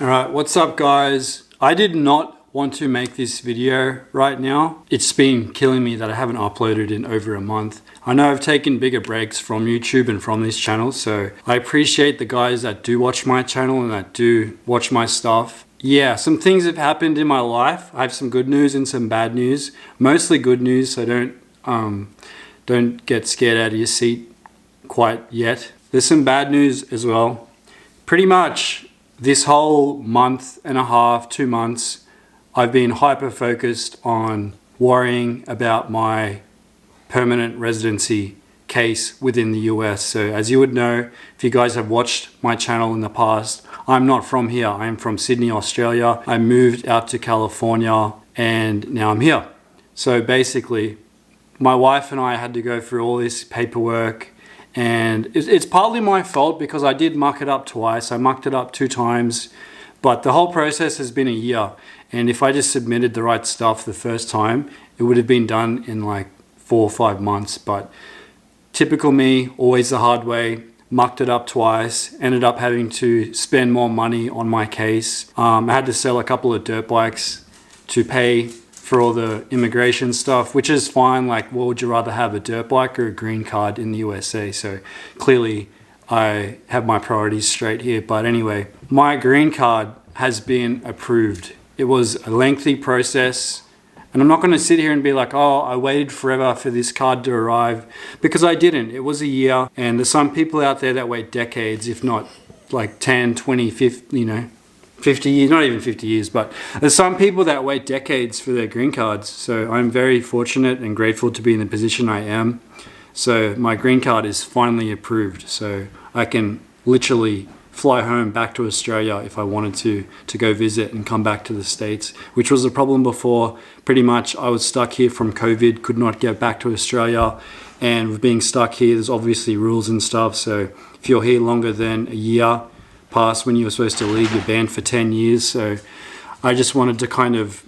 Alright, what's up guys? I did not want to make this video right now. It's been killing me that I haven't uploaded in over a month. I know I've taken bigger breaks from YouTube and from this channel, so I appreciate the guys that do watch my channel and that do watch my stuff. Yeah, some things have happened in my life. I have some good news and some bad news. Mostly good news, so don't get scared out of your seat quite yet. There's some bad news as well. Pretty much this whole month and a half, 2 months, I've been hyper focused on worrying about my permanent residency case within the US. So as you would know, if you guys have watched my channel in the past, I'm not from here. I am from Sydney, Australia. I moved out to California and now I'm here. So basically, my wife and I had to go through all this paperwork, and it's partly my fault because I did muck it up twice. I mucked it up 2 times, but the whole process has been a year. And if I just submitted the right stuff the first time, it would have been done in like 4 or 5 months. But typical me, always the hard way, mucked it up twice, ended up having to spend more money on my case. I had to sell a couple of dirt bikes to pay for all the immigration stuff, which is fine. Like, what would you rather have, a dirt bike or a green card in the USA? So clearly I have my priorities straight here. But anyway, my green card has been approved. It was a lengthy process, and I'm not going to sit here and be like, oh, I waited forever for this card to arrive, because I didn't. It was a year, and there's some people out there that wait decades, if not like 10, 20, 50, 50 years, not even 50 years, but there's some people that wait decades for their green cards. So I'm very fortunate and grateful to be in the position I am. So my green card is finally approved. So I can literally fly home back to Australia if I wanted to go visit and come back to the States, which was a problem before. Pretty much I was stuck here from COVID, could not get back to Australia. And with being stuck here, there's obviously rules and stuff. So if you're here longer than a year past when you were supposed to leave, you're banned for 10 years. So I just wanted to kind of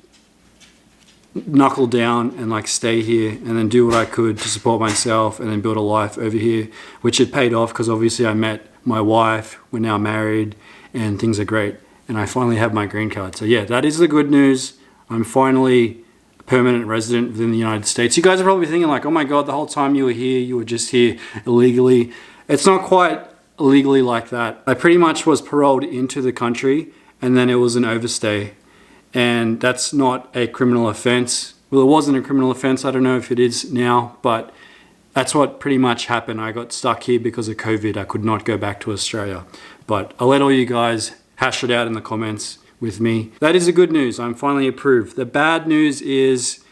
knuckle down and like stay here and then do what I could to support myself and then build a life over here, which it paid off because obviously I met my wife, we're now married, and things are great. And I finally have my green card. So yeah, that is the good news. I'm finally a permanent resident within the United States. You guys are probably thinking like, oh my God, the whole time you were here, you were just here illegally. It's not quite illegally like that. I pretty much was paroled into the country and then it was an overstay. And that's not a criminal offense. Well, it wasn't a criminal offense. I don't know if it is now, but that's what pretty much happened. I got stuck here because of COVID. I could not go back to Australia. But I'll let all you guys hash it out in the comments with me. That is the good news. I'm finally approved. The bad news is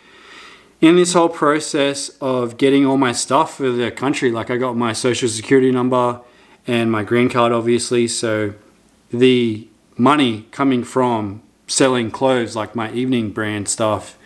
in this whole process of getting all my stuff for the country, like I got my social security number and my green card obviously. So the money coming from selling clothes, like my evening brand stuff,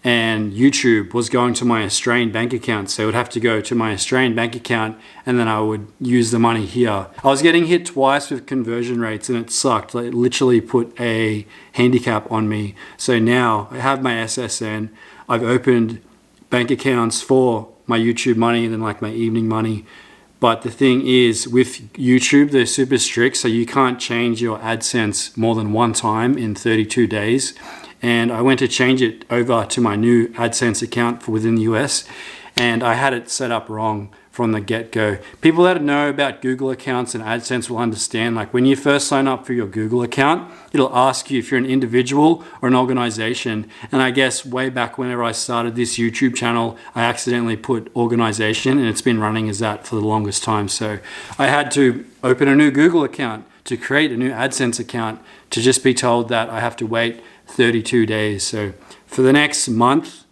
and YouTube was going to my Australian bank account. So it would have to go to my Australian bank account and then I would use the money here. I was getting hit twice with conversion rates and it sucked. It literally put a handicap on me. So now I have my SSN. I've opened bank accounts for my YouTube money and then like my evening money. But the thing is, with YouTube, they're super strict, so you can't change your AdSense more than 1 time in 32 days. And I went to change it over to my new AdSense account for within the US, and I had it set up wrong from the get-go. People that know about Google accounts and AdSense will understand, like when you first sign up for your Google account, it'll ask you if you're an individual or an organization. And I guess way back whenever I started this YouTube channel, I accidentally put organization and it's been running as that for the longest time. So I had to open a new Google account to create a new AdSense account to just be told that I have to wait 32 days. So for the next month,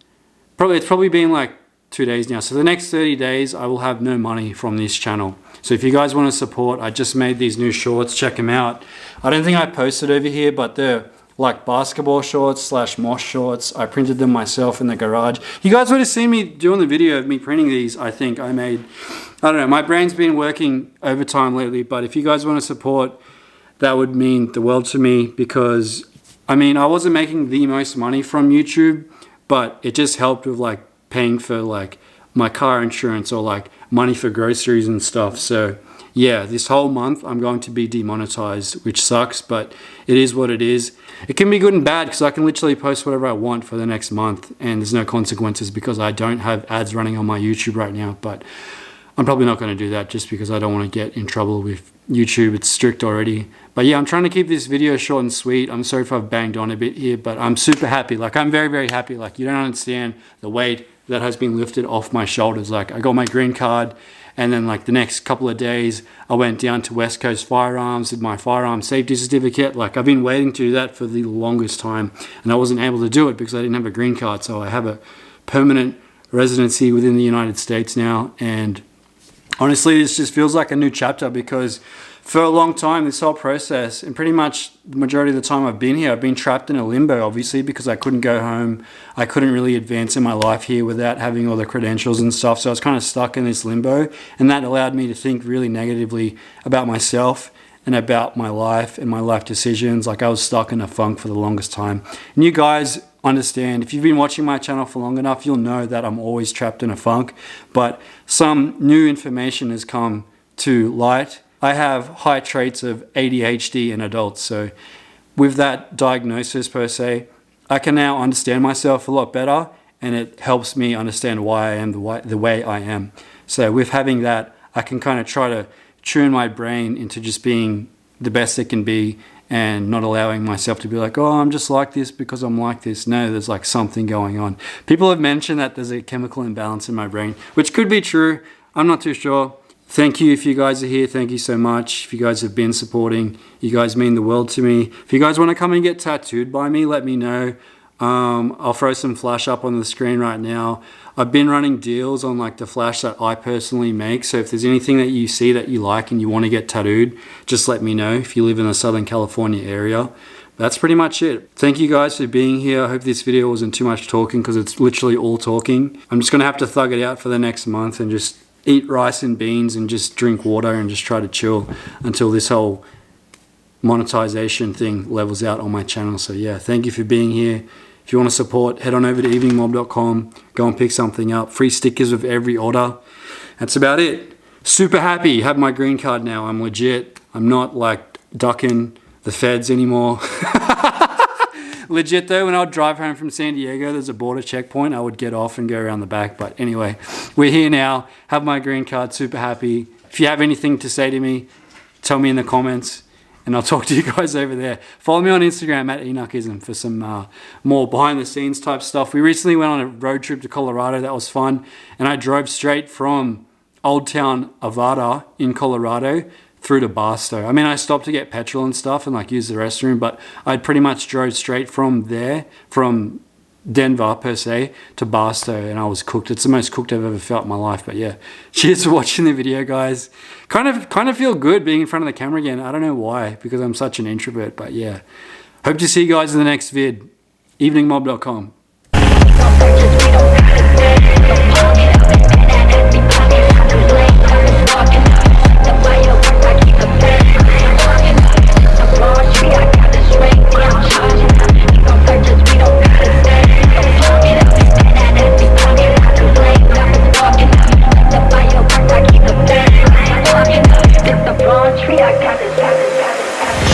it's probably been like 2 days now. So the next 30 days, I will have no money from this channel. So if you guys want to support, I just made these new shorts. Check them out. I don't think I posted over here, but they're like basketball shorts / mosh shorts. I printed them myself in the garage. You guys would have seen me doing the video of me printing these. I think I don't know. My brain's been working overtime lately, but if you guys want to support, that would mean the world to me because, I mean, I wasn't making the most money from YouTube, but it just helped with like paying for like my car insurance or like money for groceries and stuff. So yeah, this whole month I'm going to be demonetized, which sucks, but it is what it is. It can be good and bad because I can literally post whatever I want for the next month and there's no consequences because I don't have ads running on my YouTube right now. But I'm probably not going to do that just because I don't want to get in trouble with YouTube. It's strict already. But yeah, I'm trying to keep this video short and sweet. I'm sorry if I've banged on a bit here, but I'm super happy. Like, I'm very, very happy. Like, you don't understand the weight that has been lifted off my shoulders. Like, I got my green card, and then like the next couple of days, I went down to West Coast Firearms, did my firearm safety certificate. Like, I've been waiting to do that for the longest time, and I wasn't able to do it because I didn't have a green card. So I have a permanent residency within the United States now, and honestly, this just feels like a new chapter because for a long time, this whole process, and pretty much the majority of the time I've been here, I've been trapped in a limbo, obviously, because I couldn't go home. I couldn't really advance in my life here without having all the credentials and stuff. So I was kind of stuck in this limbo, and that allowed me to think really negatively about myself and about my life and my life decisions. Like, I was stuck in a funk for the longest time. And you guys understand, if you've been watching my channel for long enough, you'll know that I'm always trapped in a funk, but some new information has come to light. I have high traits of ADHD in adults, so with that diagnosis per se, I can now understand myself a lot better, and it helps me understand why I am the way I am. So with having that, I can kind of try to tune my brain into just being the best it can be and not allowing myself to be like, oh, I'm just like this because I'm like this. No, there's like something going on. People have mentioned that there's a chemical imbalance in my brain, which could be true. I'm not too sure. Thank you if you guys are here. Thank you so much. If you guys have been supporting, you guys mean the world to me. If you guys want to come and get tattooed by me, let me know. I'll throw some flash up on the screen right now. I've been running deals on like the flash that I personally make. So if there's anything that you see that you like and you want to get tattooed, just let me know if you live in the Southern California area. That's pretty much it. Thank you guys for being here. I hope this video wasn't too much talking because it's literally all talking. I'm just going to have to thug it out for the next month and just eat rice and beans and just drink water and just try to chill until this whole monetization thing levels out on my channel. So yeah, thank you for being here. If you want to support, head on over to eveningmob.com, go and pick something up. Free stickers with every order. That's about it. Super happy, have my green card now. I'm legit. I'm not like ducking the feds anymore. Legit though, when I would drive home from San Diego, there's a border checkpoint. I would get off and go around the back. But anyway, we're here now. Have my green card, super happy. If you have anything to say to me, tell me in the comments and I'll talk to you guys over there. Follow me on Instagram at Enochism for some more behind the scenes type stuff. We recently went on a road trip to Colorado. That was fun. And I drove straight from Old Town Arvada in Colorado through to Barstow. I mean, I stopped to get petrol and stuff and like use the restroom, but I pretty much drove straight from there, from Denver per se, to Barstow, and I was cooked. It's the most cooked I've ever felt in my life. But yeah, cheers for watching the video, guys. Kind of feel good being in front of the camera again. I don't know why, because I'm such an introvert, but yeah. Hope to see you guys in the next vid. eveningmob.com.